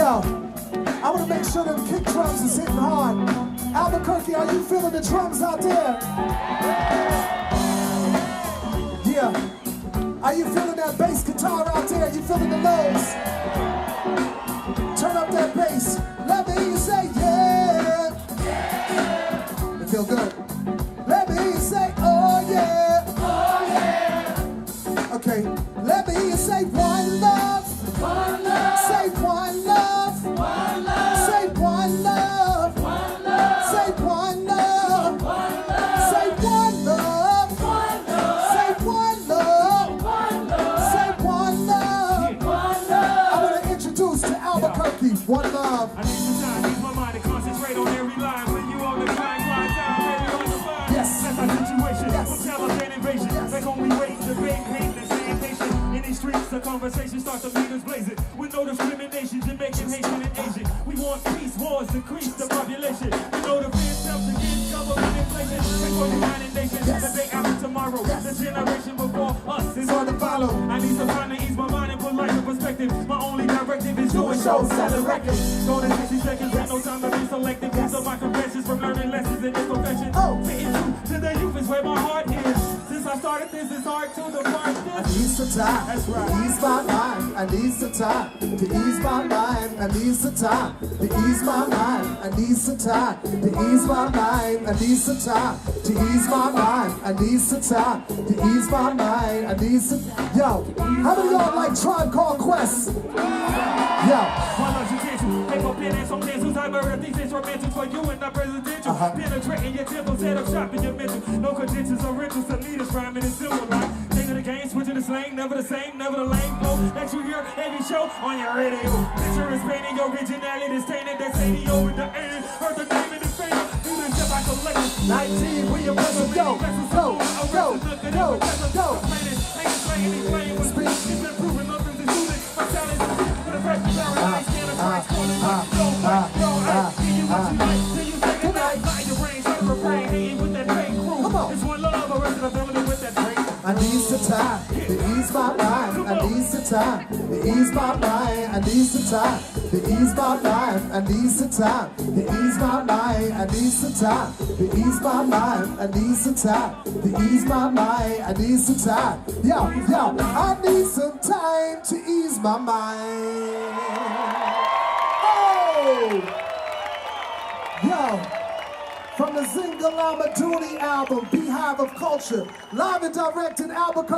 Yo, I want to make sure them kick drums is hitting hard. Albuquerque, are you feeling the drums out there? Yeah. Are you feeling that bass guitar out there? You feeling the lows? Turn up that bass. Let me hear you say yeah. It feel good. Let me hear you say oh yeah. Oh yeah. Okay. Let me hear you say one love. One love. Say one love. One love. Say one love. One love. Say one love. One love. Say one love. One love. Say one love. One love. Say one love. One love. I want to introduce to Albuquerque. One love. I need some time, use my mind to concentrate on every line. When you on the grind, glide down, baby, on the vibe. Yes. That's our situation. Yes. From Taliban invasion. Yes. Like only wait, debate, hate, and staying patient. In these streets, the conversation starts to leaders blazing. With no discrimination, Jamaican, Haitian, and Asian. We want peace, wars, decrease the population. We know the fear steps against government inflation. And for the United Nations, Yes. the day after tomorrow. Yes. The generation before us is On the follow. I need some time to ease my mind and put life in perspective. My only directive is doing shows, selling records. Go to 60 seconds, ain't no time to be selective. Yes. So my confessions from learning lessons in this profession. Oh. Fitting true to the youth is where my heart is. Since I started this, it's hard to depart I this. need some time That's right. to ease my mind. I need some time to ease my mind. I need some time to ease my mind. I need some time to ease my mind. I need some time to ease my mind. I need some time to ease my mind. I need some. Yo, how many of y'all like Tribe Called Quest? Yo, Why don't you cancel? Paper, pen, and some pencils. I murder these instrumentals for you and not presidential. Penetrating your temple, set up shop in your mental. No credentials or rentals to lead us rhyming in civil life. King of the game, switching the slang, never the same, never the lame flow that you hear every show on your radio. Picture is painting, your originality is tainted. That's ADO with the A. Heard the name and the fame. Do the step I collected. 19, we are ready. Go, go, go, go, go. It's been proven nothing's a student. My talent is for the fresh paradise. Can't a price calling like yo, give you what you like. Till you take a night. Light your brain, try to refrain. Ain't with that fake crew. Come on. It's one love, the rest of the family with that drink. I need some time to ease my mind. I need some time to ease my mind. I need some time to ease my mind. I need some time to ease my mind. I need some time to ease my mind. I need some time to ease my mind. I need some time. Yo, I need some time to ease my mind. Oh! Yo! From the Zingalama Dooney album, Beehive of Culture, live and direct in Albuquerque.